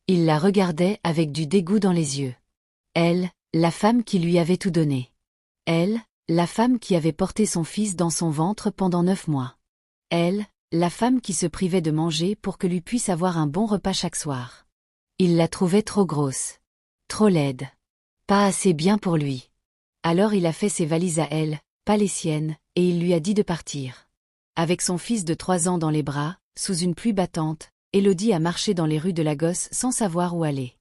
Il la regardait avec du dégoût dans les yeux. Elle, la femme qui lui avait tout donné. Elle, la femme qui avait porté son fils dans son ventre pendant 9 mois. Elle, la femme qui se privait de manger pour que lui puisse avoir un bon repas chaque soir. Il la trouvait trop grosse. Trop laide. Pas assez bien pour lui. Alors il a fait ses valises à elle, pas les siennes, et il lui a dit de partir. Avec son fils de 3 ans dans les bras, sous une pluie battante, Élodie a marché dans les rues de Lagos sans savoir où aller.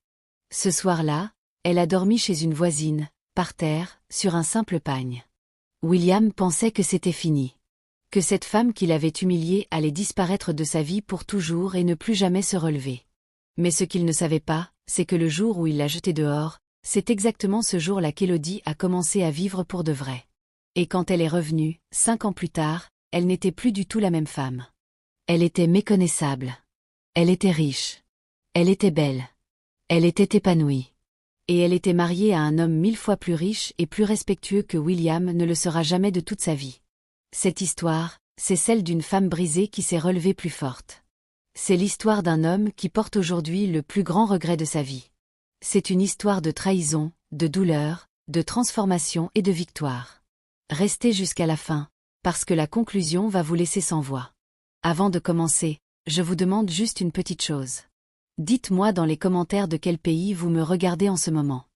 Ce soir-là, elle a dormi chez une voisine, par terre, sur un simple pagne. William pensait que c'était fini. Que cette femme qui l'avait humilié allait disparaître de sa vie pour toujours et ne plus jamais se relever. Mais ce qu'il ne savait pas, c'est que le jour où il l'a jetée dehors, c'est exactement ce jour-là qu'Élodie a commencé à vivre pour de vrai. Et quand elle est revenue, 5 ans plus tard, elle n'était plus du tout la même femme. Elle était méconnaissable. Elle était riche. Elle était belle. Elle était épanouie. Et elle était mariée à un homme 1000 fois plus riche et plus respectueux que William ne le sera jamais de toute sa vie. Cette histoire, c'est celle d'une femme brisée qui s'est relevée plus forte. C'est l'histoire d'un homme qui porte aujourd'hui le plus grand regret de sa vie. C'est une histoire de trahison, de douleur, de transformation et de victoire. Restez jusqu'à la fin, parce que la conclusion va vous laisser sans voix. Avant de commencer, je vous demande juste une petite chose. Dites-moi dans les commentaires de quel pays vous me regardez en ce moment.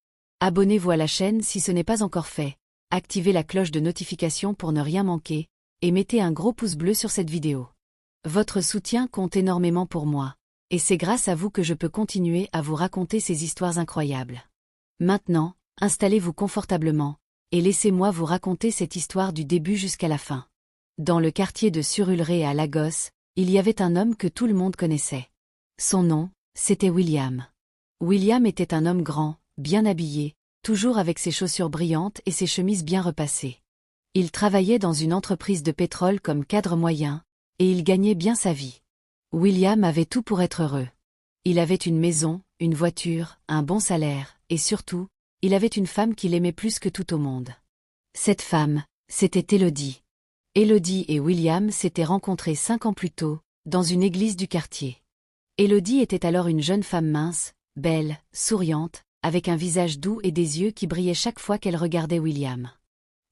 Abonnez-vous à la chaîne si ce n'est pas encore fait, activez la cloche de notification pour ne rien manquer, et mettez un gros pouce bleu sur cette vidéo. Votre soutien compte énormément pour moi, et c'est grâce à vous que je peux continuer à vous raconter ces histoires incroyables. Maintenant, installez-vous confortablement, et laissez-moi vous raconter cette histoire du début jusqu'à la fin. Dans le quartier de Surulere à Lagos, il y avait un homme que tout le monde connaissait. Son nom, c'était William. William était un homme grand, bien habillé, toujours avec ses chaussures brillantes et ses chemises bien repassées. Il travaillait dans une entreprise de pétrole comme cadre moyen, et il gagnait bien sa vie. William avait tout pour être heureux. Il avait une maison, une voiture, un bon salaire, et surtout, il avait une femme qu'il aimait plus que tout au monde. Cette femme, c'était Élodie. Élodie et William s'étaient rencontrés 5 ans plus tôt, dans une église du quartier. Élodie était alors une jeune femme mince, belle, souriante, avec un visage doux et des yeux qui brillaient chaque fois qu'elle regardait William.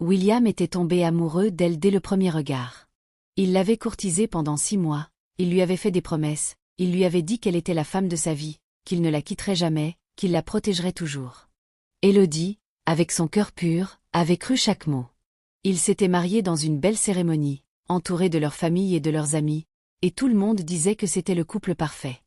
William était tombé amoureux d'elle dès le premier regard. Il l'avait courtisée pendant 6 mois, il lui avait fait des promesses, il lui avait dit qu'elle était la femme de sa vie, qu'il ne la quitterait jamais, qu'il la protégerait toujours. Élodie, avec son cœur pur, avait cru chaque mot. Ils s'étaient mariés dans une belle cérémonie, entourés de leur famille et de leurs amis, et tout le monde disait que c'était le couple parfait.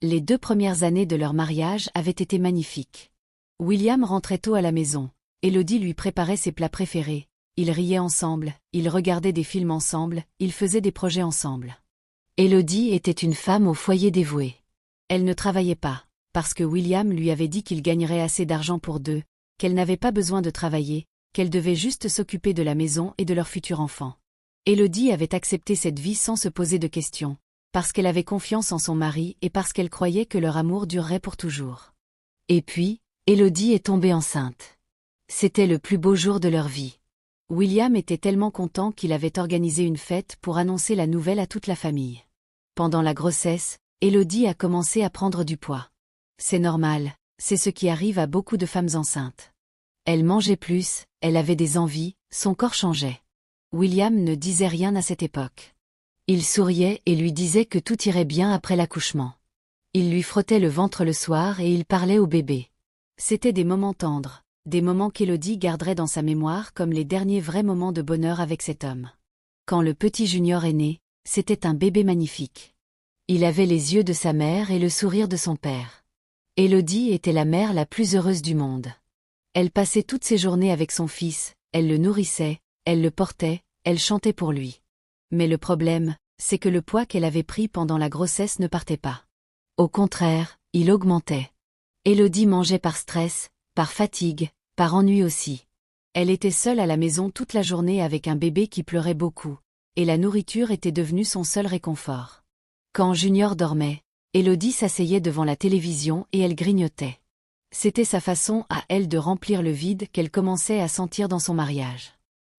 Les 2 premières années de leur mariage avaient été magnifiques. William rentrait tôt à la maison, Élodie lui préparait ses plats préférés, ils riaient ensemble, ils regardaient des films ensemble, ils faisaient des projets ensemble. Élodie était une femme au foyer dévouée. Elle ne travaillait pas, parce que William lui avait dit qu'il gagnerait assez d'argent pour 2, qu'elle n'avait pas besoin de travailler, qu'elle devait juste s'occuper de la maison et de leur futur enfant. Élodie avait accepté cette vie sans se poser de questions, parce qu'elle avait confiance en son mari et parce qu'elle croyait que leur amour durerait pour toujours. Et puis, Élodie est tombée enceinte. C'était le plus beau jour de leur vie. William était tellement content qu'il avait organisé une fête pour annoncer la nouvelle à toute la famille. Pendant la grossesse, Élodie a commencé à prendre du poids. C'est normal, c'est ce qui arrive à beaucoup de femmes enceintes. Elle mangeait plus, elle avait des envies, son corps changeait. William ne disait rien à cette époque. Il souriait et lui disait que tout irait bien après l'accouchement. Il lui frottait le ventre le soir et il parlait au bébé. C'étaient des moments tendres, des moments qu'Élodie garderait dans sa mémoire comme les derniers vrais moments de bonheur avec cet homme. Quand le petit Junior est né, c'était un bébé magnifique. Il avait les yeux de sa mère et le sourire de son père. Élodie était la mère la plus heureuse du monde. Elle passait toutes ses journées avec son fils, elle le nourrissait, elle le portait, elle chantait pour lui. Mais le problème, c'est que le poids qu'elle avait pris pendant la grossesse ne partait pas. Au contraire, il augmentait. Élodie mangeait par stress, par fatigue, par ennui aussi. Elle était seule à la maison toute la journée avec un bébé qui pleurait beaucoup, et la nourriture était devenue son seul réconfort. Quand Junior dormait, Élodie s'asseyait devant la télévision et elle grignotait. C'était sa façon à elle de remplir le vide qu'elle commençait à sentir dans son mariage.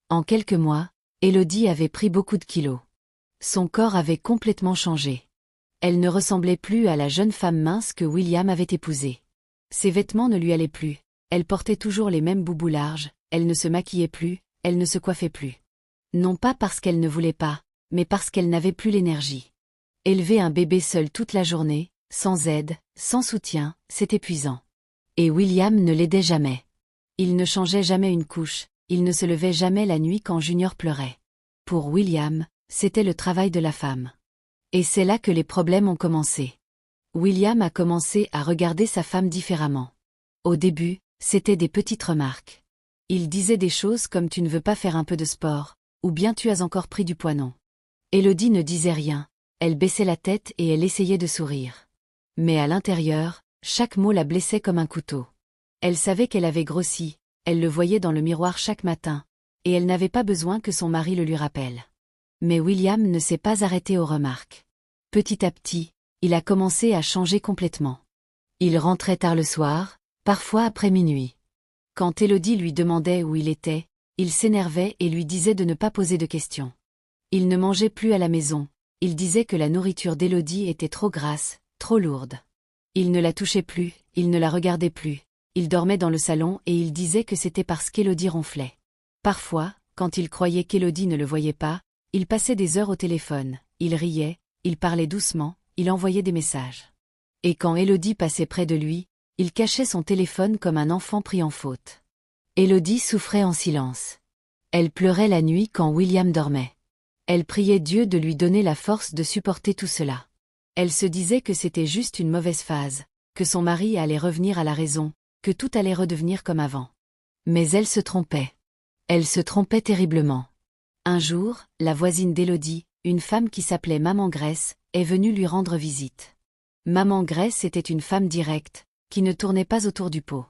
En quelques mois, Élodie avait pris beaucoup de kilos. Son corps avait complètement changé. Elle ne ressemblait plus à la jeune femme mince que William avait épousée. Ses vêtements ne lui allaient plus, elle portait toujours les mêmes boubous larges, elle ne se maquillait plus, elle ne se coiffait plus. Non pas parce qu'elle ne voulait pas, mais parce qu'elle n'avait plus l'énergie. Élever un bébé seul toute la journée, sans aide, sans soutien, c'est épuisant. Et William ne l'aidait jamais. Il ne changeait jamais une couche, il ne se levait jamais la nuit quand Junior pleurait. Pour William, c'était le travail de la femme. Et c'est là que les problèmes ont commencé. William a commencé à regarder sa femme différemment. Au début, c'était des petites remarques. Il disait des choses comme tu ne veux pas faire un peu de sport, ou bien tu as encore pris du poids non. Élodie ne disait rien, elle baissait la tête et elle essayait de sourire. Mais à l'intérieur, chaque mot la blessait comme un couteau. Elle savait qu'elle avait grossi, elle le voyait dans le miroir chaque matin, et elle n'avait pas besoin que son mari le lui rappelle. Mais William ne s'est pas arrêté aux remarques. Petit à petit, il a commencé à changer complètement. Il rentrait tard le soir, parfois après minuit. Quand Élodie lui demandait où il était, il s'énervait et lui disait de ne pas poser de questions. Il ne mangeait plus à la maison, il disait que la nourriture d'Élodie était trop grasse, trop lourde. Il ne la touchait plus, il ne la regardait plus, il dormait dans le salon et il disait que c'était parce qu'Élodie ronflait. Parfois, quand il croyait qu'Élodie ne le voyait pas, il passait des heures au téléphone, il riait, il parlait doucement, il envoyait des messages. Et quand Élodie passait près de lui, il cachait son téléphone comme un enfant pris en faute. Élodie souffrait en silence. Elle pleurait la nuit quand William dormait. Elle priait Dieu de lui donner la force de supporter tout cela. Elle se disait que c'était juste une mauvaise phase, que son mari allait revenir à la raison, que tout allait redevenir comme avant. Mais elle se trompait. Elle se trompait terriblement. Un jour, la voisine d'Élodie, une femme qui s'appelait Maman Graisse, est venue lui rendre visite. Maman Graisse était une femme directe, qui ne tournait pas autour du pot.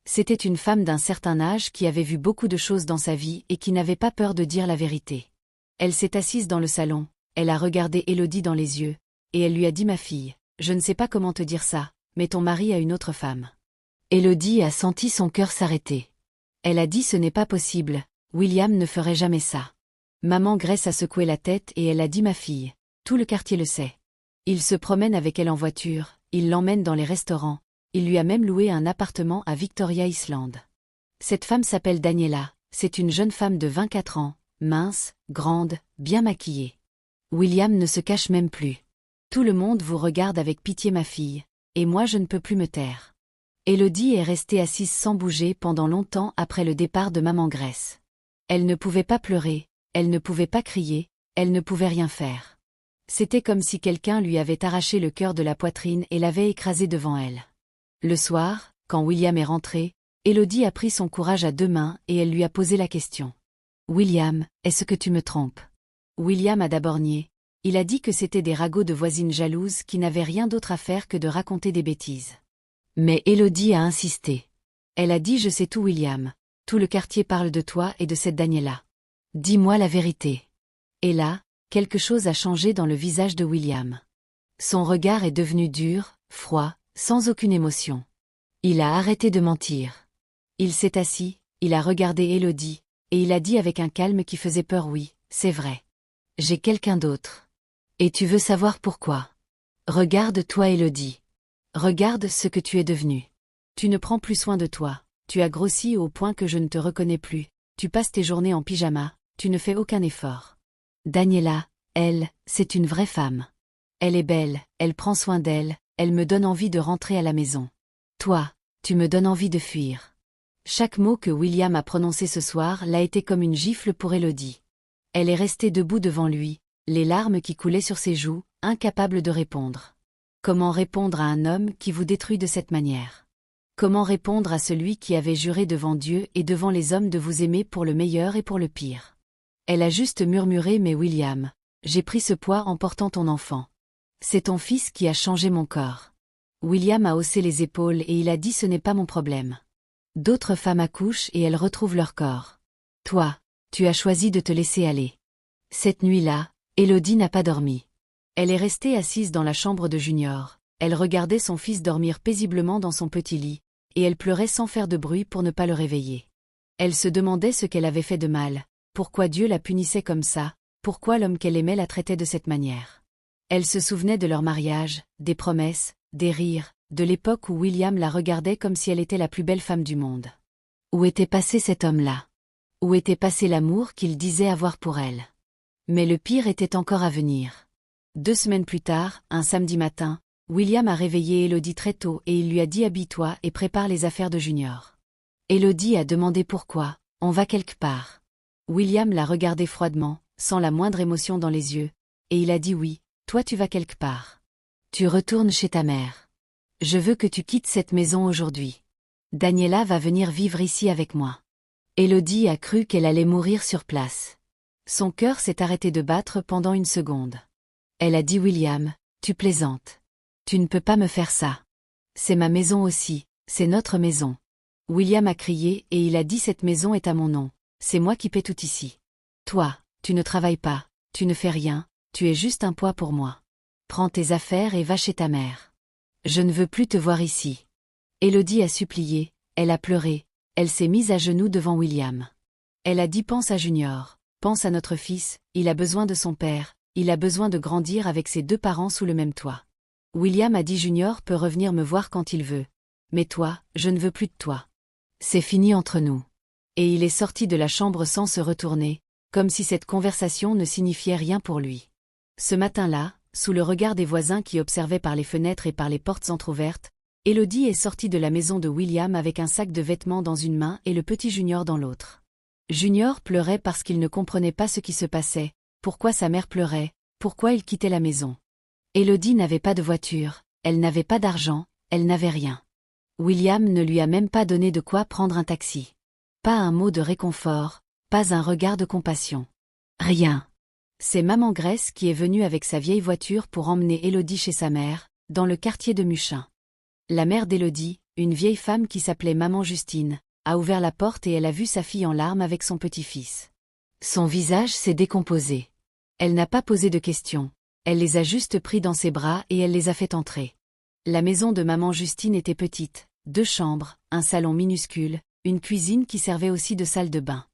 C'était une femme d'un certain âge qui avait vu beaucoup de choses dans sa vie et qui n'avait pas peur de dire la vérité. Elle s'est assise dans le salon, elle a regardé Élodie dans les yeux, et elle lui a dit « Ma fille, je ne sais pas comment te dire ça, mais ton mari a une autre femme. » Élodie a senti son cœur s'arrêter. Elle a dit « Ce n'est pas possible, William ne ferait jamais ça. » Maman Graisse a secoué la tête et elle a dit « Ma fille, tout le quartier le sait. Il se promène avec elle en voiture, il l'emmène dans les restaurants, il lui a même loué un appartement à Victoria Island. Cette femme s'appelle Daniela, c'est une jeune femme de 24 ans, mince, grande, bien maquillée. William ne se cache même plus. Tout le monde vous regarde avec pitié ma fille, et moi je ne peux plus me taire. » Élodie est restée assise sans bouger pendant longtemps après le départ de Maman Graisse. Elle ne pouvait pas pleurer, elle ne pouvait pas crier, elle ne pouvait rien faire. C'était comme si quelqu'un lui avait arraché le cœur de la poitrine et l'avait écrasé devant elle. Le soir, quand William est rentré, Élodie a pris son courage à deux mains et elle lui a posé la question. « William, est-ce que tu me trompes ?» William a d'abord nié. Il a dit que c'était des ragots de voisines jalouses qui n'avaient rien d'autre à faire que de raconter des bêtises. Mais Élodie a insisté. Elle a dit « Je sais tout William, tout le quartier parle de toi et de cette Daniela. Dis-moi la vérité. » Et là, quelque chose a changé dans le visage de William. Son regard est devenu dur, froid, sans aucune émotion. Il a arrêté de mentir. Il s'est assis, il a regardé Élodie, et il a dit avec un calme qui faisait peur « Oui, c'est vrai. J'ai quelqu'un d'autre. Et tu veux savoir pourquoi? Regarde-toi Élodie. Regarde ce que tu es devenue. Tu ne prends plus soin de toi, tu as grossi au point que je ne te reconnais plus, tu passes tes journées en pyjama, tu ne fais aucun effort. Daniela, elle, c'est une vraie femme. Elle est belle, elle prend soin d'elle, elle me donne envie de rentrer à la maison. Toi, tu me donnes envie de fuir. » Chaque mot que William a prononcé ce soir l'a été comme une gifle pour Élodie. Elle est restée debout devant lui, les larmes qui coulaient sur ses joues, incapable de répondre. Comment répondre à un homme qui vous détruit de cette manière? Comment répondre à celui qui avait juré devant Dieu et devant les hommes de vous aimer pour le meilleur et pour le pire? Elle a juste murmuré « Mais William, j'ai pris ce poids en portant ton enfant. C'est ton fils qui a changé mon corps. » William a haussé les épaules et il a dit « Ce n'est pas mon problème. D'autres femmes accouchent et elles retrouvent leur corps. Toi, tu as choisi de te laisser aller. » Cette nuit-là, Élodie n'a pas dormi. Elle est restée assise dans la chambre de Junior, elle regardait son fils dormir paisiblement dans son petit lit, et elle pleurait sans faire de bruit pour ne pas le réveiller. Elle se demandait ce qu'elle avait fait de mal, pourquoi Dieu la punissait comme ça, pourquoi l'homme qu'elle aimait la traitait de cette manière. Elle se souvenait de leur mariage, des promesses, des rires, de l'époque où William la regardait comme si elle était la plus belle femme du monde. Où était passé cet homme-là? Où était passé l'amour qu'il disait avoir pour elle? Mais le pire était encore à venir. 2 semaines plus tard, un samedi matin, William a réveillé Élodie très tôt et il lui a dit « Habille-toi et prépare les affaires de Junior ». Élodie a demandé pourquoi, « On va quelque part ». William l'a regardé froidement, sans la moindre émotion dans les yeux, et il a dit « Oui, toi tu vas quelque part. Tu retournes chez ta mère. Je veux que tu quittes cette maison aujourd'hui. Daniela va venir vivre ici avec moi ». Élodie a cru qu'elle allait mourir sur place. Son cœur s'est arrêté de battre pendant une seconde. Elle a dit « William, tu plaisantes. Tu ne peux pas me faire ça. C'est ma maison aussi, c'est notre maison. » William a crié et il a dit « Cette maison est à mon nom, c'est moi qui paie tout ici. Toi, tu ne travailles pas, tu ne fais rien, tu es juste un poids pour moi. Prends tes affaires et va chez ta mère. Je ne veux plus te voir ici. » Élodie a supplié, elle a pleuré, elle s'est mise à genoux devant William. Elle a dit « Pense à Junior, pense à notre fils, il a besoin de son père, il a besoin de grandir avec ses 2 parents sous le même toit. » William a dit « Junior peut revenir me voir quand il veut. Mais toi, je ne veux plus de toi. C'est fini entre nous. » Et il est sorti de la chambre sans se retourner, comme si cette conversation ne signifiait rien pour lui. Ce matin-là, sous le regard des voisins qui observaient par les fenêtres et par les portes entr'ouvertes, Élodie est sortie de la maison de William avec un sac de vêtements dans une main et le petit Junior dans l'autre. Junior pleurait parce qu'il ne comprenait pas ce qui se passait, pourquoi sa mère pleurait, pourquoi il quittait la maison. Élodie n'avait pas de voiture, elle n'avait pas d'argent, elle n'avait rien. William ne lui a même pas donné de quoi prendre un taxi. Pas un mot de réconfort, pas un regard de compassion. Rien. C'est maman Grace qui est venue avec sa vieille voiture pour emmener Élodie chez sa mère, dans le quartier de Muchin. La mère d'Élodie, une vieille femme qui s'appelait maman Justine, a ouvert la porte et elle a vu sa fille en larmes avec son petit-fils. Son visage s'est décomposé. Elle n'a pas posé de questions. Elle les a juste pris dans ses bras et elle les a fait entrer. La maison de maman Justine était petite, 2 chambres, un salon minuscule, une cuisine qui servait aussi de salle de bain.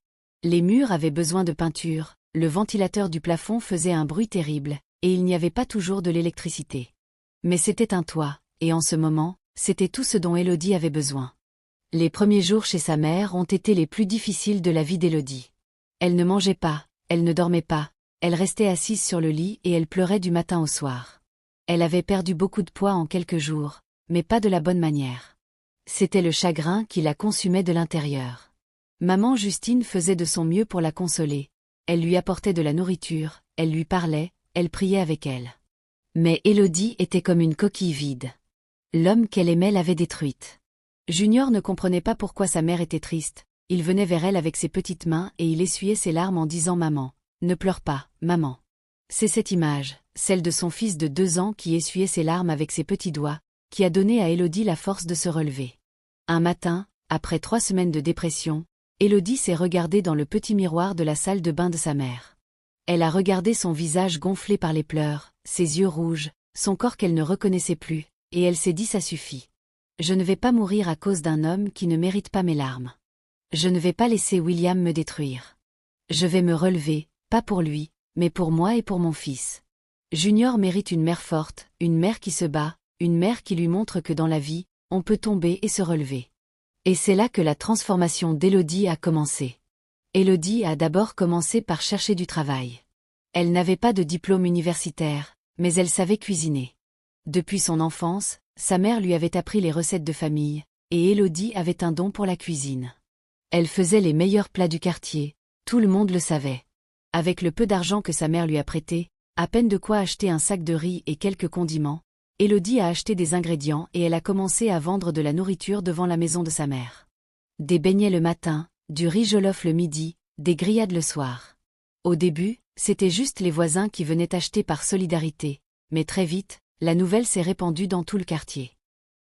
Les murs avaient besoin de peinture, le ventilateur du plafond faisait un bruit terrible, et il n'y avait pas toujours de l'électricité. Mais c'était un toit, et en ce moment, c'était tout ce dont Élodie avait besoin. Les premiers jours chez sa mère ont été les plus difficiles de la vie d'Élodie. Elle ne mangeait pas, elle ne dormait pas, elle restait assise sur le lit et elle pleurait du matin au soir. Elle avait perdu beaucoup de poids en quelques jours, mais pas de la bonne manière. C'était le chagrin qui la consumait de l'intérieur. Maman Justine faisait de son mieux pour la consoler. Elle lui apportait de la nourriture, elle lui parlait, elle priait avec elle. Mais Élodie était comme une coquille vide. L'homme qu'elle aimait l'avait détruite. Junior ne comprenait pas pourquoi sa mère était triste, il venait vers elle avec ses petites mains et il essuyait ses larmes en disant « Maman, ne pleure pas, maman ». C'est cette image, celle de son fils de 2 ans qui essuyait ses larmes avec ses petits doigts, qui a donné à Élodie la force de se relever. Un matin, après 3 semaines de dépression, Élodie s'est regardée dans le petit miroir de la salle de bain de sa mère. Elle a regardé son visage gonflé par les pleurs, ses yeux rouges, son corps qu'elle ne reconnaissait plus, et elle s'est dit « Ça suffit. Je ne vais pas mourir à cause d'un homme qui ne mérite pas mes larmes. Je ne vais pas laisser William me détruire. Je vais me relever, pas pour lui, mais pour moi et pour mon fils. Junior mérite une mère forte, une mère qui se bat, une mère qui lui montre que dans la vie, on peut tomber et se relever. » Et c'est là que la transformation d'Élodie a commencé. Élodie a d'abord commencé par chercher du travail. Elle n'avait pas de diplôme universitaire, mais elle savait cuisiner. Depuis son enfance, sa mère lui avait appris les recettes de famille, et Élodie avait un don pour la cuisine. Elle faisait les meilleurs plats du quartier, tout le monde le savait. Avec le peu d'argent que sa mère lui a prêté, à peine de quoi acheter un sac de riz et quelques condiments, Élodie a acheté des ingrédients et elle a commencé à vendre de la nourriture devant la maison de sa mère. Des beignets le matin, du riz jollof le midi, des grillades le soir. Au début, c'était juste les voisins qui venaient acheter par solidarité, mais très vite, la nouvelle s'est répandue dans tout le quartier.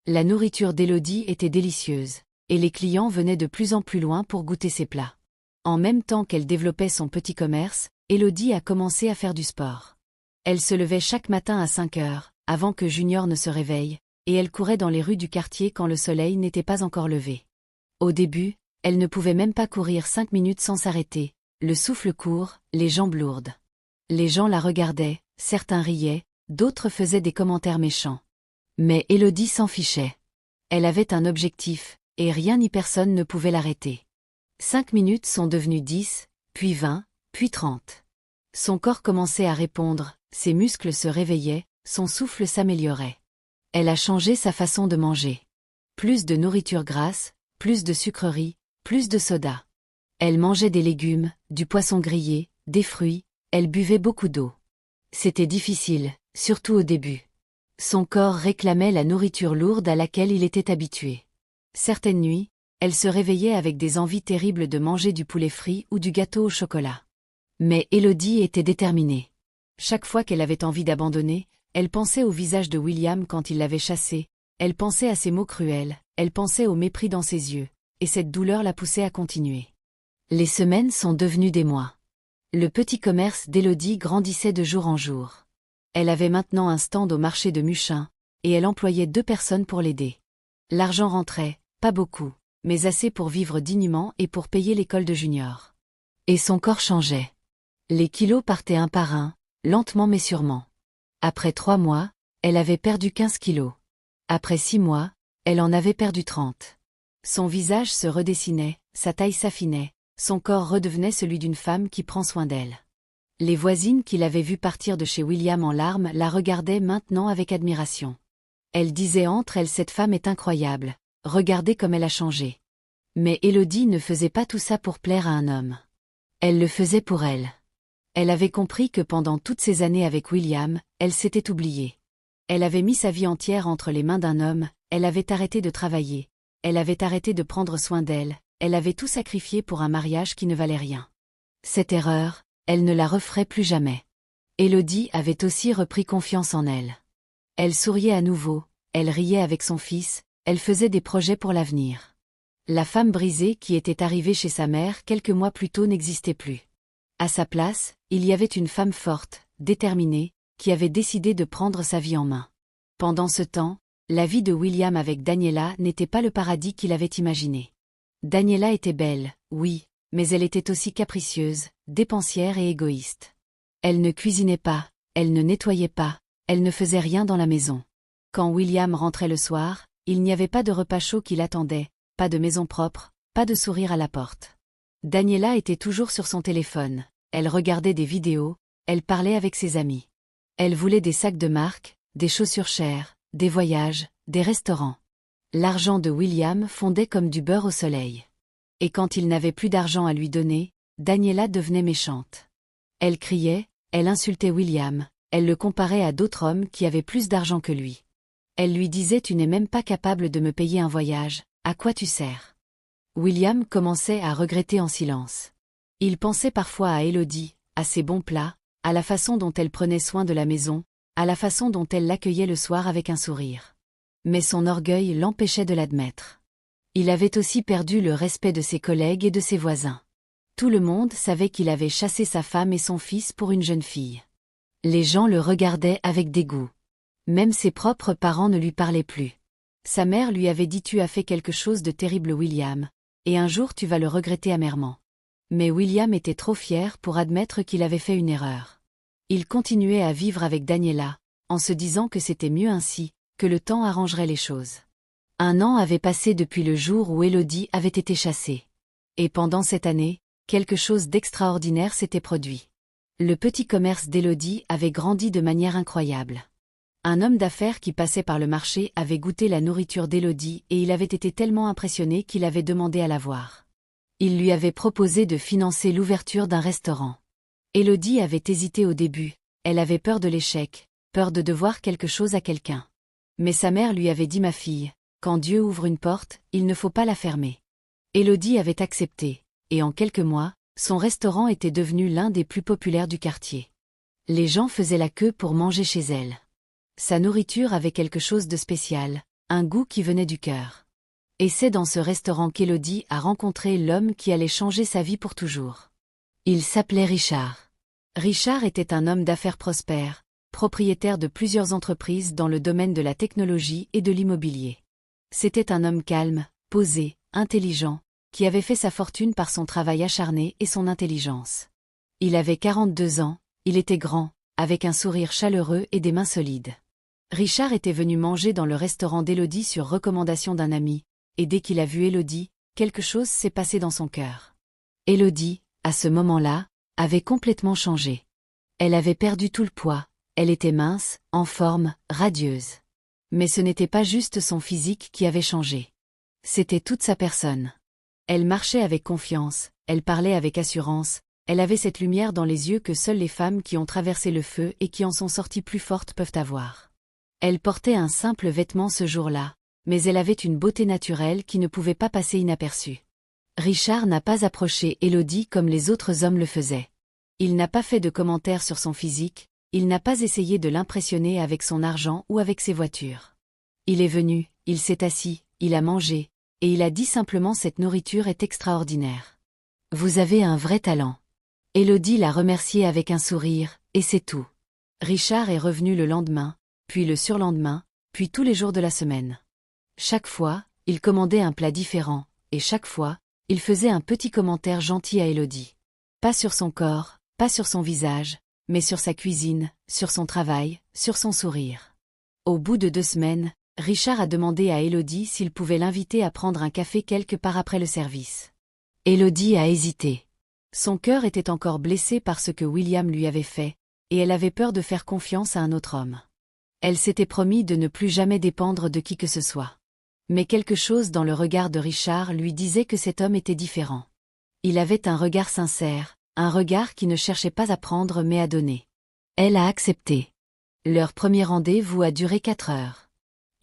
La nourriture d'Élodie était délicieuse, et les clients venaient de plus en plus loin pour goûter ses plats. En même temps qu'elle développait son petit commerce, Élodie a commencé à faire du sport. Elle se levait chaque matin à 5 heures, avant que Junior ne se réveille, et elle courait dans les rues du quartier quand le soleil n'était pas encore levé. Au début, elle ne pouvait même pas courir 5 minutes sans s'arrêter, le souffle court, les jambes lourdes. Les gens la regardaient, certains riaient, d'autres faisaient des commentaires méchants. Mais Élodie s'en fichait. Elle avait un objectif, et rien ni personne ne pouvait l'arrêter. 5 minutes sont devenues 10, puis 20, puis 30. Son corps commençait à répondre, ses muscles se réveillaient, son souffle s'améliorait. Elle a changé sa façon de manger. Plus de nourriture grasse, plus de sucreries, plus de soda. Elle mangeait des légumes, du poisson grillé, des fruits, elle buvait beaucoup d'eau. C'était difficile, surtout au début. Son corps réclamait la nourriture lourde à laquelle il était habitué. Certaines nuits, elle se réveillait avec des envies terribles de manger du poulet frit ou du gâteau au chocolat. Mais Élodie était déterminée. Chaque fois qu'elle avait envie d'abandonner, elle pensait au visage de William quand il l'avait chassée, elle pensait à ses mots cruels, elle pensait au mépris dans ses yeux, et cette douleur la poussait à continuer. Les semaines sont devenues des mois. Le petit commerce d'Élodie grandissait de jour en jour. Elle avait maintenant un stand au marché de Muchin, et elle employait 2 personnes pour l'aider. L'argent rentrait, pas beaucoup, mais assez pour vivre dignement et pour payer l'école de junior. Et son corps changeait. Les kilos partaient un par un, lentement mais sûrement. Après 3 mois, elle avait perdu 15 kilos. Après 6 mois, elle en avait perdu 30. Son visage se redessinait, sa taille s'affinait, son corps redevenait celui d'une femme qui prend soin d'elle. Les voisines qui l'avaient vue partir de chez William en larmes la regardaient maintenant avec admiration. Elles disaient entre elles: cette femme est incroyable, regardez comme elle a changé. Mais Élodie ne faisait pas tout ça pour plaire à un homme. Elle le faisait pour elle. Elle avait compris que pendant toutes ces années avec William, elle s'était oubliée. Elle avait mis sa vie entière entre les mains d'un homme, elle avait arrêté de travailler, elle avait arrêté de prendre soin d'elle, elle avait tout sacrifié pour un mariage qui ne valait rien. Cette erreur, elle ne la referait plus jamais. Élodie avait aussi repris confiance en elle. Elle souriait à nouveau, elle riait avec son fils, elle faisait des projets pour l'avenir. La femme brisée qui était arrivée chez sa mère quelques mois plus tôt n'existait plus. À sa place, il y avait une femme forte, déterminée, qui avait décidé de prendre sa vie en main. Pendant ce temps, la vie de William avec Daniela n'était pas le paradis qu'il avait imaginé. Daniela était belle, oui, mais elle était aussi capricieuse, dépensière et égoïste. Elle ne cuisinait pas, elle ne nettoyait pas, elle ne faisait rien dans la maison. Quand William rentrait le soir, il n'y avait pas de repas chaud qui l'attendait, pas de maison propre, pas de sourire à la porte. Daniela était toujours sur son téléphone, elle regardait des vidéos, elle parlait avec ses amis. Elle voulait des sacs de marque, des chaussures chères, des voyages, des restaurants. L'argent de William fondait comme du beurre au soleil. Et quand il n'avait plus d'argent à lui donner, Daniela devenait méchante. Elle criait, elle insultait William, elle le comparait à d'autres hommes qui avaient plus d'argent que lui. Elle lui disait: tu n'es même pas capable de me payer un voyage, à quoi tu sers? William commençait à regretter en silence. Il pensait parfois à Élodie, à ses bons plats, à la façon dont elle prenait soin de la maison, à la façon dont elle l'accueillait le soir avec un sourire. Mais son orgueil l'empêchait de l'admettre. Il avait aussi perdu le respect de ses collègues et de ses voisins. Tout le monde savait qu'il avait chassé sa femme et son fils pour une jeune fille. Les gens le regardaient avec dégoût. Même ses propres parents ne lui parlaient plus. Sa mère lui avait dit: tu as fait quelque chose de terrible, William, et un jour tu vas le regretter amèrement. Mais William était trop fier pour admettre qu'il avait fait une erreur. Il continuait à vivre avec Daniela, en se disant que c'était mieux ainsi, que le temps arrangerait les choses. 1 an avait passé depuis le jour où Élodie avait été chassée. Et pendant cette année, quelque chose d'extraordinaire s'était produit. Le petit commerce d'Élodie avait grandi de manière incroyable. Un homme d'affaires qui passait par le marché avait goûté la nourriture d'Élodie et il avait été tellement impressionné qu'il avait demandé à la voir. Il lui avait proposé de financer l'ouverture d'un restaurant. Élodie avait hésité au début, elle avait peur de l'échec, peur de devoir quelque chose à quelqu'un. Mais sa mère lui avait dit: ma fille, quand Dieu ouvre une porte, il ne faut pas la fermer. Élodie avait accepté, et en quelques mois, son restaurant était devenu l'un des plus populaires du quartier. Les gens faisaient la queue pour manger chez elle. Sa nourriture avait quelque chose de spécial, un goût qui venait du cœur. Et c'est dans ce restaurant qu'Élodie a rencontré l'homme qui allait changer sa vie pour toujours. Il s'appelait Richard. Richard était un homme d'affaires prospère, propriétaire de plusieurs entreprises dans le domaine de la technologie et de l'immobilier. C'était un homme calme, posé, intelligent, qui avait fait sa fortune par son travail acharné et son intelligence. Il avait 42 ans, il était grand, avec un sourire chaleureux et des mains solides. Richard était venu manger dans le restaurant d'Élodie sur recommandation d'un ami, et dès qu'il a vu Élodie, quelque chose s'est passé dans son cœur. Élodie, à ce moment-là, avait complètement changé. Elle avait perdu tout le poids, elle était mince, en forme, radieuse. Mais ce n'était pas juste son physique qui avait changé. C'était toute sa personne. Elle marchait avec confiance, elle parlait avec assurance, elle avait cette lumière dans les yeux que seules les femmes qui ont traversé le feu et qui en sont sorties plus fortes peuvent avoir. Elle portait un simple vêtement ce jour-là, mais elle avait une beauté naturelle qui ne pouvait pas passer inaperçue. Richard n'a pas approché Élodie comme les autres hommes le faisaient. Il n'a pas fait de commentaires sur son physique, il n'a pas essayé de l'impressionner avec son argent ou avec ses voitures. Il est venu, il s'est assis, il a mangé, et il a dit simplement cette nourriture est extraordinaire. Vous avez un vrai talent. Élodie l'a remercié avec un sourire, et c'est tout. Richard est revenu le lendemain, puis le surlendemain, puis tous les jours de la semaine. Chaque fois, il commandait un plat différent, et chaque fois, il faisait un petit commentaire gentil à Élodie. Pas sur son corps, pas sur son visage, mais sur sa cuisine, sur son travail, sur son sourire. Au bout de 2 semaines, Richard a demandé à Élodie s'il pouvait l'inviter à prendre un café quelque part après le service. Élodie a hésité. Son cœur était encore blessé par ce que William lui avait fait, et elle avait peur de faire confiance à un autre homme. Elle s'était promis de ne plus jamais dépendre de qui que ce soit. Mais quelque chose dans le regard de Richard lui disait que cet homme était différent. Il avait un regard sincère, un regard qui ne cherchait pas à prendre mais à donner. Elle a accepté. Leur premier rendez-vous a duré 4 heures.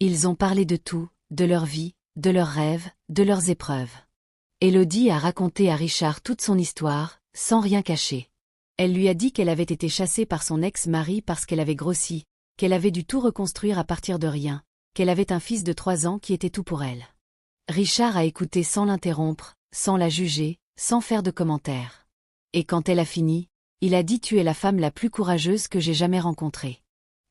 Ils ont parlé de tout, de leur vie, de leurs rêves, de leurs épreuves. Élodie a raconté à Richard toute son histoire, sans rien cacher. Elle lui a dit qu'elle avait été chassée par son ex-mari parce qu'elle avait grossi, qu'elle avait dû tout reconstruire à partir de rien, qu'elle avait un fils de 3 ans qui était tout pour elle. Richard a écouté sans l'interrompre, sans la juger, sans faire de commentaires. Et quand elle a fini, il a dit « Tu es la femme la plus courageuse que j'ai jamais rencontrée.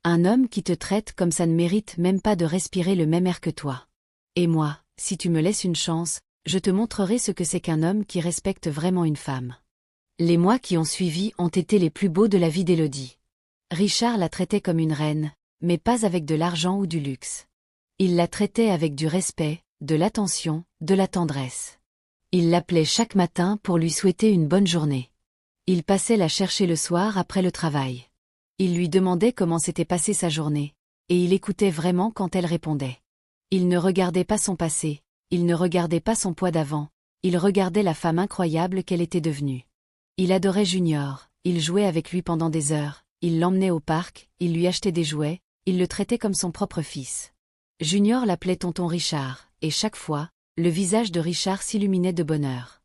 Un homme qui te traite comme ça ne mérite même pas de respirer le même air que toi. Et moi, si tu me laisses une chance, je te montrerai ce que c'est qu'un homme qui respecte vraiment une femme. » Les mois qui ont suivi ont été les plus beaux de la vie d'Élodie. Richard la traitait comme une reine, mais pas avec de l'argent ou du luxe. Il la traitait avec du respect, de l'attention, de la tendresse. Il l'appelait chaque matin pour lui souhaiter une bonne journée. Il passait la chercher le soir après le travail. Il lui demandait comment s'était passée sa journée, et il écoutait vraiment quand elle répondait. Il ne regardait pas son passé, il ne regardait pas son poids d'avant, il regardait la femme incroyable qu'elle était devenue. Il adorait Junior, il jouait avec lui pendant des heures, il l'emmenait au parc, il lui achetait des jouets, il le traitait comme son propre fils. Junior l'appelait tonton Richard, et chaque fois, le visage de Richard s'illuminait de bonheur.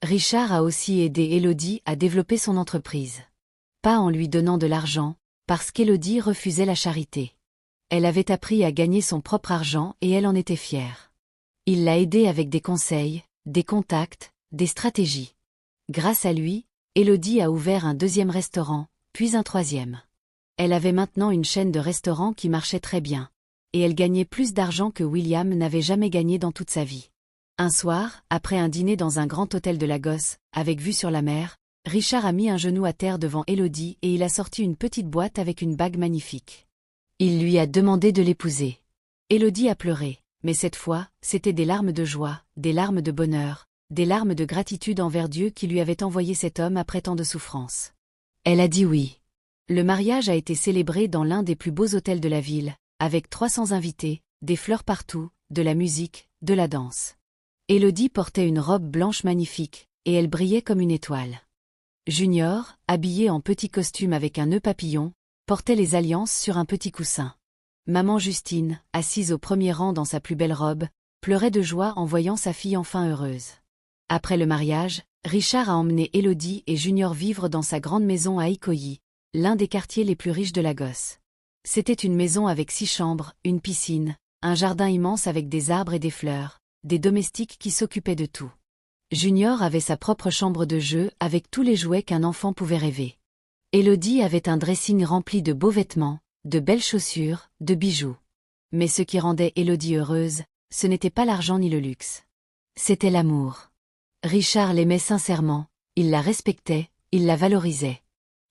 Richard a aussi aidé Élodie à développer son entreprise. Pas en lui donnant de l'argent, parce qu'Élodie refusait la charité. Elle avait appris à gagner son propre argent et elle en était fière. Il l'a aidée avec des conseils, des contacts, des stratégies. Grâce à lui, Élodie a ouvert un 2e restaurant, puis un 3e. Elle avait maintenant une chaîne de restaurants qui marchait très bien. Et elle gagnait plus d'argent que William n'avait jamais gagné dans toute sa vie. Un soir, après un dîner dans un grand hôtel de Lagos, avec vue sur la mer, Richard a mis un genou à terre devant Élodie et il a sorti une petite boîte avec une bague magnifique. Il lui a demandé de l'épouser. Élodie a pleuré, mais cette fois, c'était des larmes de joie, des larmes de bonheur, des larmes de gratitude envers Dieu qui lui avait envoyé cet homme après tant de souffrance. Elle a dit oui. Le mariage a été célébré dans l'un des plus beaux hôtels de la ville, avec 300 invités, des fleurs partout, de la musique, de la danse. Élodie portait une robe blanche magnifique, et elle brillait comme une étoile. Junior, habillé en petit costume avec un nœud papillon, portait les alliances sur un petit coussin. Maman Justine, assise au premier rang dans sa plus belle robe, pleurait de joie en voyant sa fille enfin heureuse. Après le mariage, Richard a emmené Élodie et Junior vivre dans sa grande maison à Ikoyi, l'un des quartiers les plus riches de Lagos. C'était une maison avec 6 chambres, une piscine, un jardin immense avec des arbres et des fleurs, des domestiques qui s'occupaient de tout. Junior avait sa propre chambre de jeu avec tous les jouets qu'un enfant pouvait rêver. Élodie avait un dressing rempli de beaux vêtements, de belles chaussures, de bijoux. Mais ce qui rendait Élodie heureuse, ce n'était pas l'argent ni le luxe. C'était l'amour. Richard l'aimait sincèrement, il la respectait, il la valorisait.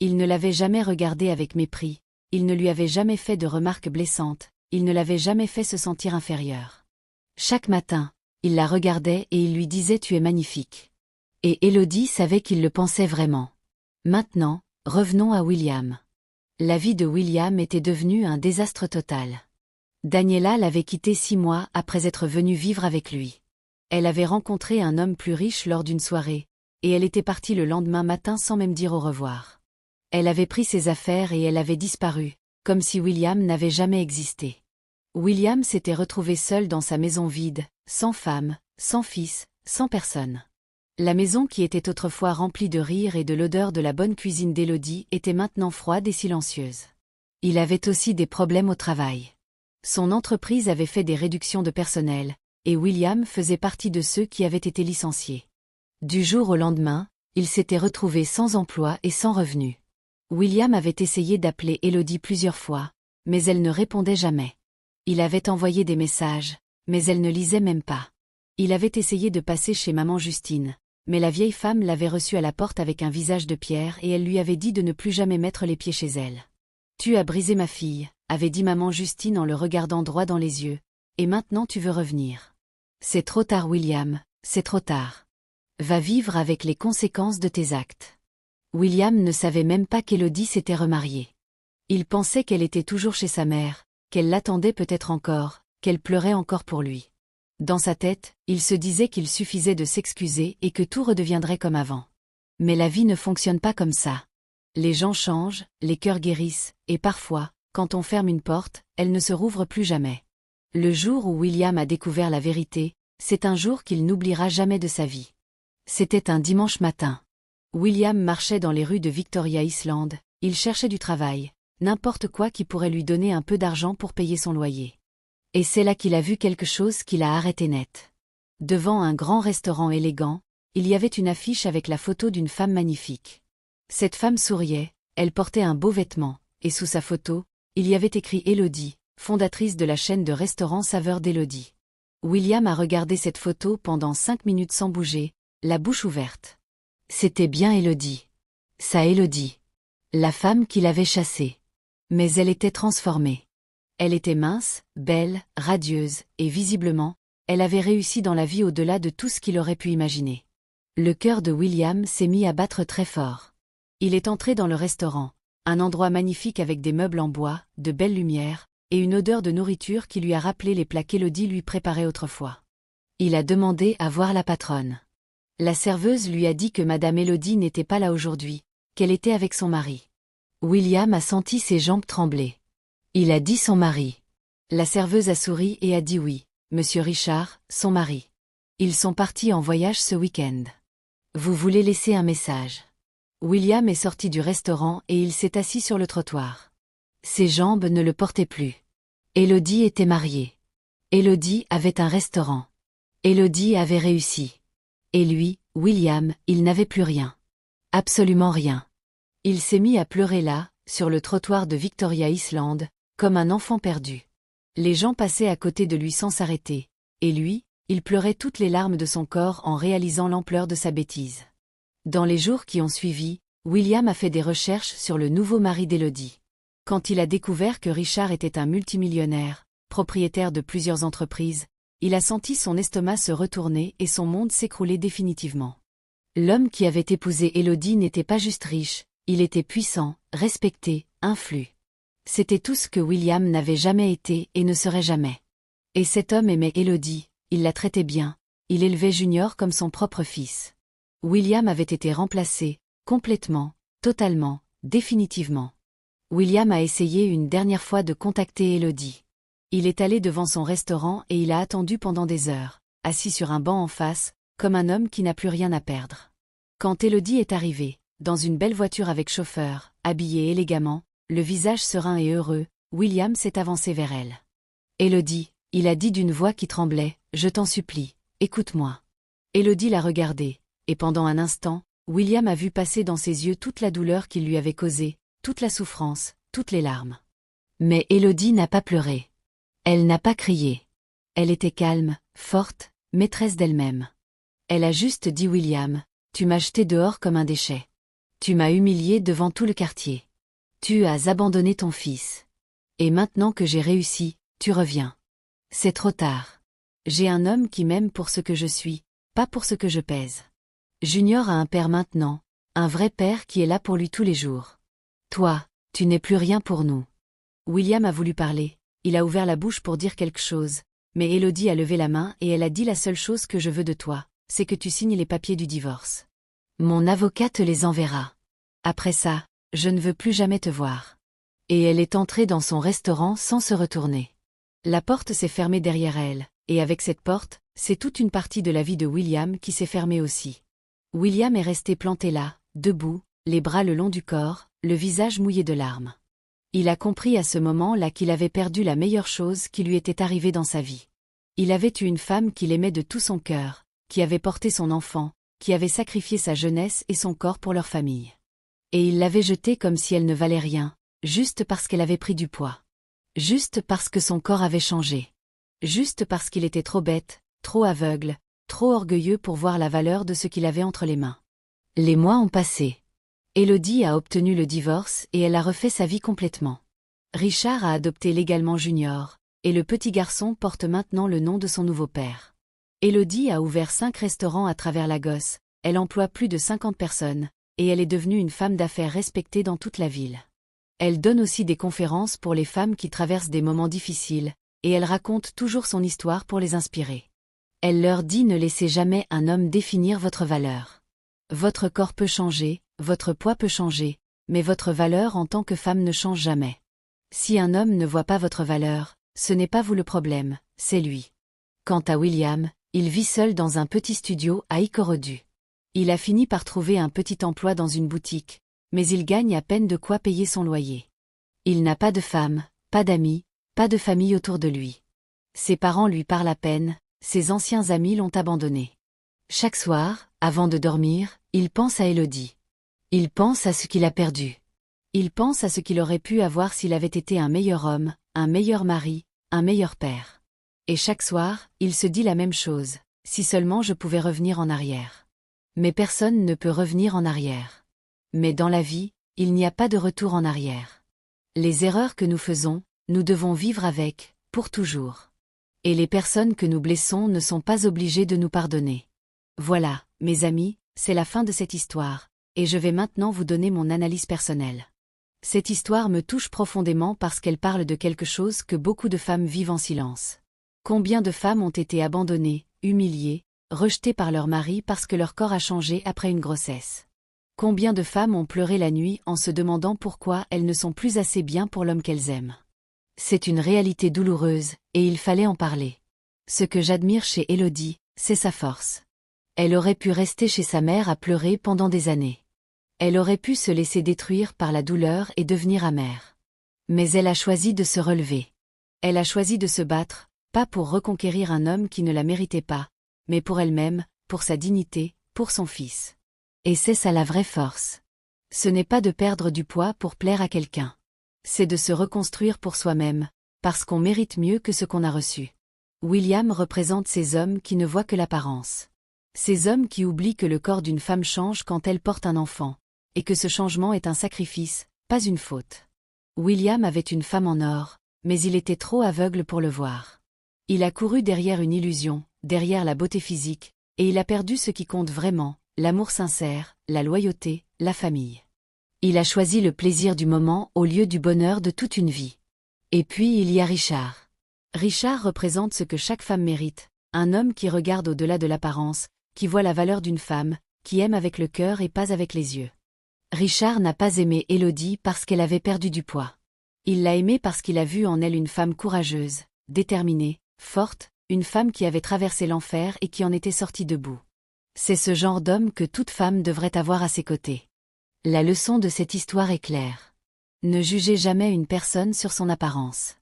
Il ne l'avait jamais regardée avec mépris, il ne lui avait jamais fait de remarques blessantes, il ne l'avait jamais fait se sentir inférieure. Chaque matin, il la regardait et il lui disait « Tu es magnifique ». Et Élodie savait qu'il le pensait vraiment. Maintenant, revenons à William. La vie de William était devenue un désastre total. Daniela l'avait quitté 6 mois après être venue vivre avec lui. Elle avait rencontré un homme plus riche lors d'une soirée, et elle était partie le lendemain matin sans même dire au revoir. Elle avait pris ses affaires et elle avait disparu, comme si William n'avait jamais existé. William s'était retrouvé seul dans sa maison vide, sans femme, sans fils, sans personne. La maison qui était autrefois remplie de rires et de l'odeur de la bonne cuisine d'Élodie était maintenant froide et silencieuse. Il avait aussi des problèmes au travail. Son entreprise avait fait des réductions de personnel, et William faisait partie de ceux qui avaient été licenciés. Du jour au lendemain, il s'était retrouvé sans emploi et sans revenu. William avait essayé d'appeler Élodie plusieurs fois, mais elle ne répondait jamais. Il avait envoyé des messages, mais elle ne lisait même pas. Il avait essayé de passer chez maman Justine, mais la vieille femme l'avait reçu à la porte avec un visage de pierre et elle lui avait dit de ne plus jamais mettre les pieds chez elle. « Tu as brisé ma fille », avait dit maman Justine en le regardant droit dans les yeux, « et maintenant tu veux revenir. C'est trop tard William, c'est trop tard. Va vivre avec les conséquences de tes actes. » William ne savait même pas qu'Élodie s'était remariée. Il pensait qu'elle était toujours chez sa mère, qu'elle l'attendait peut-être encore, qu'elle pleurait encore pour lui. Dans sa tête, il se disait qu'il suffisait de s'excuser et que tout redeviendrait comme avant. Mais la vie ne fonctionne pas comme ça. Les gens changent, les cœurs guérissent, et parfois, quand on ferme une porte, elle ne se rouvre plus jamais. Le jour où William a découvert la vérité, c'est un jour qu'il n'oubliera jamais de sa vie. C'était un dimanche matin. William marchait dans les rues de Victoria Island, il cherchait du travail, n'importe quoi qui pourrait lui donner un peu d'argent pour payer son loyer. Et c'est là qu'il a vu quelque chose qui l'a arrêté net. Devant un grand restaurant élégant, il y avait une affiche avec la photo d'une femme magnifique. Cette femme souriait, elle portait un beau vêtement, et sous sa photo, il y avait écrit Élodie, fondatrice de la chaîne de restaurants Saveur d'Élodie. William a regardé cette photo pendant 5 minutes sans bouger, la bouche ouverte. C'était bien Élodie. Sa Élodie. La femme qu'il avait chassée. Mais elle était transformée. Elle était mince, belle, radieuse, et visiblement, elle avait réussi dans la vie au-delà de tout ce qu'il aurait pu imaginer. Le cœur de William s'est mis à battre très fort. Il est entré dans le restaurant, un endroit magnifique avec des meubles en bois, de belles lumières, et une odeur de nourriture qui lui a rappelé les plats qu'Élodie lui préparait autrefois. Il a demandé à voir la patronne. La serveuse lui a dit que Madame Élodie n'était pas là aujourd'hui, qu'elle était avec son mari. William a senti ses jambes trembler. Il a dit son mari. La serveuse a souri et a dit oui, Monsieur Richard, son mari. Ils sont partis en voyage ce week-end. Vous voulez laisser un message. William est sorti du restaurant et il s'est assis sur le trottoir. Ses jambes ne le portaient plus. Élodie était mariée. Élodie avait un restaurant. Élodie avait réussi. Et lui, William, il n'avait plus rien. Absolument rien. Il s'est mis à pleurer là, sur le trottoir de Victoria Island, comme un enfant perdu. Les gens passaient à côté de lui sans s'arrêter, et lui, il pleurait toutes les larmes de son corps en réalisant l'ampleur de sa bêtise. Dans les jours qui ont suivi, William a fait des recherches sur le nouveau mari d'Élodie. Quand il a découvert que Richard était un multimillionnaire, propriétaire de plusieurs entreprises, il a senti son estomac se retourner et son monde s'écrouler définitivement. L'homme qui avait épousé Élodie n'était pas juste riche, il était puissant, respecté, influent. C'était tout ce que William n'avait jamais été et ne serait jamais. Et cet homme aimait Élodie, il la traitait bien, il élevait Junior comme son propre fils. William avait été remplacé, complètement, totalement, définitivement. William a essayé une dernière fois de contacter Élodie. Il est allé devant son restaurant et il a attendu pendant des heures, assis sur un banc en face, comme un homme qui n'a plus rien à perdre. Quand Élodie est arrivée, dans une belle voiture avec chauffeur, habillée élégamment, le visage serein et heureux, William s'est avancé vers elle. « Élodie », il a dit d'une voix qui tremblait, « je t'en supplie, écoute-moi. » Élodie l'a regardé, et pendant un instant, William a vu passer dans ses yeux toute la douleur qu'il lui avait causée, toute la souffrance, toutes les larmes. Mais Élodie n'a pas pleuré. Elle n'a pas crié. Elle était calme, forte, maîtresse d'elle-même. Elle a juste dit William, tu m'as jeté dehors comme un déchet. Tu m'as humilié devant tout le quartier. Tu as abandonné ton fils. Et maintenant que j'ai réussi, tu reviens. C'est trop tard. J'ai un homme qui m'aime pour ce que je suis, pas pour ce que je pèse. Junior a un père maintenant, un vrai père qui est là pour lui tous les jours. Toi, tu n'es plus rien pour nous. William a voulu parler, il a ouvert la bouche pour dire quelque chose, mais Élodie a levé la main et elle a dit la seule chose que je veux de toi, c'est que tu signes les papiers du divorce. Mon avocat te les enverra. Après ça, je ne veux plus jamais te voir. Et elle est entrée dans son restaurant sans se retourner. La porte s'est fermée derrière elle, et avec cette porte, c'est toute une partie de la vie de William qui s'est fermée aussi. William est resté planté là, debout, les bras le long du corps, le visage mouillé de larmes. Il a compris à ce moment-là qu'il avait perdu la meilleure chose qui lui était arrivée dans sa vie. Il avait eu une femme qu'il aimait de tout son cœur, qui avait porté son enfant, qui avait sacrifié sa jeunesse et son corps pour leur famille. Et il l'avait jetée comme si elle ne valait rien, juste parce qu'elle avait pris du poids. Juste parce que son corps avait changé. Juste parce qu'il était trop bête, trop aveugle, trop orgueilleux pour voir la valeur de ce qu'il avait entre les mains. Les mois ont passé. Élodie a obtenu le divorce et elle a refait sa vie complètement. Richard a adopté légalement Junior, et le petit garçon porte maintenant le nom de son nouveau père. Élodie a ouvert 5 restaurants à travers la Gosse, elle emploie plus de 50 personnes, et elle est devenue une femme d'affaires respectée dans toute la ville. Elle donne aussi des conférences pour les femmes qui traversent des moments difficiles, et elle raconte toujours son histoire pour les inspirer. Elle leur dit: ne laissez jamais un homme définir votre valeur. Votre corps peut changer, votre poids peut changer, mais votre valeur en tant que femme ne change jamais. Si un homme ne voit pas votre valeur, ce n'est pas vous le problème, c'est lui. Quant à William, il vit seul dans un petit studio à Ikorodu. Il a fini par trouver un petit emploi dans une boutique, mais il gagne à peine de quoi payer son loyer. Il n'a pas de femme, pas d'amis, pas de famille autour de lui. Ses parents lui parlent à peine, ses anciens amis l'ont abandonné. Chaque soir, avant de dormir, il pense à Élodie. Il pense à ce qu'il a perdu. Il pense à ce qu'il aurait pu avoir s'il avait été un meilleur homme, un meilleur mari, un meilleur père. Et chaque soir, il se dit la même chose: si seulement je pouvais revenir en arrière. Mais personne ne peut revenir en arrière. Mais dans la vie, il n'y a pas de retour en arrière. Les erreurs que nous faisons, nous devons vivre avec, pour toujours. Et les personnes que nous blessons ne sont pas obligées de nous pardonner. Voilà, mes amis, c'est la fin de cette histoire, et je vais maintenant vous donner mon analyse personnelle. Cette histoire me touche profondément parce qu'elle parle de quelque chose que beaucoup de femmes vivent en silence. Combien de femmes ont été abandonnées, humiliées, rejetées par leur mari parce que leur corps a changé après une grossesse? Combien de femmes ont pleuré la nuit en se demandant pourquoi elles ne sont plus assez bien pour l'homme qu'elles aiment? C'est une réalité douloureuse, et il fallait en parler. Ce que j'admire chez Élodie, c'est sa force. Elle aurait pu rester chez sa mère à pleurer pendant des années. Elle aurait pu se laisser détruire par la douleur et devenir amère. Mais elle a choisi de se relever. Elle a choisi de se battre, pas pour reconquérir un homme qui ne la méritait pas, mais pour elle-même, pour sa dignité, pour son fils. Et c'est ça la vraie force. Ce n'est pas de perdre du poids pour plaire à quelqu'un. C'est de se reconstruire pour soi-même, parce qu'on mérite mieux que ce qu'on a reçu. William représente ces hommes qui ne voient que l'apparence. Ces hommes qui oublient que le corps d'une femme change quand elle porte un enfant, et que ce changement est un sacrifice, pas une faute. William avait une femme en or, mais il était trop aveugle pour le voir. Il a couru derrière une illusion, derrière la beauté physique, et il a perdu ce qui compte vraiment, l'amour sincère, la loyauté, la famille. Il a choisi le plaisir du moment au lieu du bonheur de toute une vie. Et puis il y a Richard. Richard représente ce que chaque femme mérite, un homme qui regarde au-delà de l'apparence, qui voit la valeur d'une femme, qui aime avec le cœur et pas avec les yeux. Richard n'a pas aimé Élodie parce qu'elle avait perdu du poids. Il l'a aimée parce qu'il a vu en elle une femme courageuse, déterminée, forte, une femme qui avait traversé l'enfer et qui en était sortie debout. C'est ce genre d'homme que toute femme devrait avoir à ses côtés. La leçon de cette histoire est claire. Ne jugez jamais une personne sur son apparence.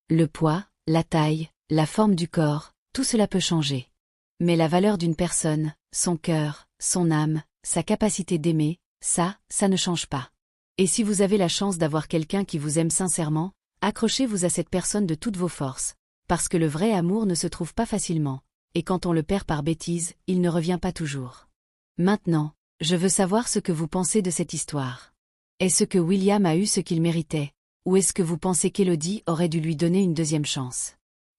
Le poids, la taille, la forme du corps, tout cela peut changer. Mais la valeur d'une personne, son cœur, son âme, sa capacité d'aimer, ça ne change pas. Et si vous avez la chance d'avoir quelqu'un qui vous aime sincèrement, accrochez-vous à cette personne de toutes vos forces, parce que le vrai amour ne se trouve pas facilement, et quand on le perd par bêtise, il ne revient pas toujours. Maintenant, Je veux savoir ce que vous pensez de cette histoire. Est-ce que William a eu ce qu'il méritait, ou est-ce que vous pensez qu'Élodie aurait dû lui donner une deuxième chance?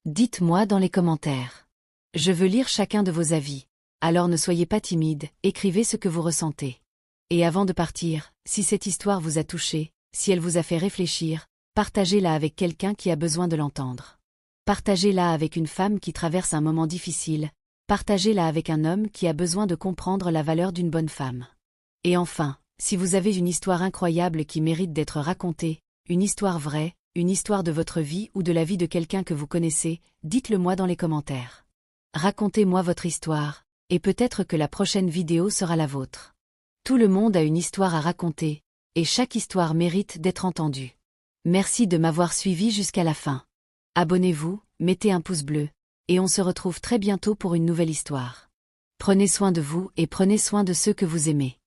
Dites-moi dans les commentaires. Je veux lire chacun de vos avis, alors ne soyez pas timide, écrivez ce que vous ressentez. Et avant de partir, si cette histoire vous a touché, si elle vous a fait réfléchir, partagez-la avec quelqu'un qui a besoin de l'entendre. Partagez-la avec une femme qui traverse un moment difficile, partagez-la avec un homme qui a besoin de comprendre la valeur d'une bonne femme. Et enfin, si vous avez une histoire incroyable qui mérite d'être racontée, une histoire vraie, une histoire de votre vie ou de la vie de quelqu'un que vous connaissez, dites-le moi dans les commentaires. Racontez-moi votre histoire, et peut-être que la prochaine vidéo sera la vôtre. Tout le monde a une histoire à raconter, et chaque histoire mérite d'être entendue. Merci de m'avoir suivi jusqu'à la fin. Abonnez-vous, mettez un pouce bleu, et on se retrouve très bientôt pour une nouvelle histoire. Prenez soin de vous et prenez soin de ceux que vous aimez.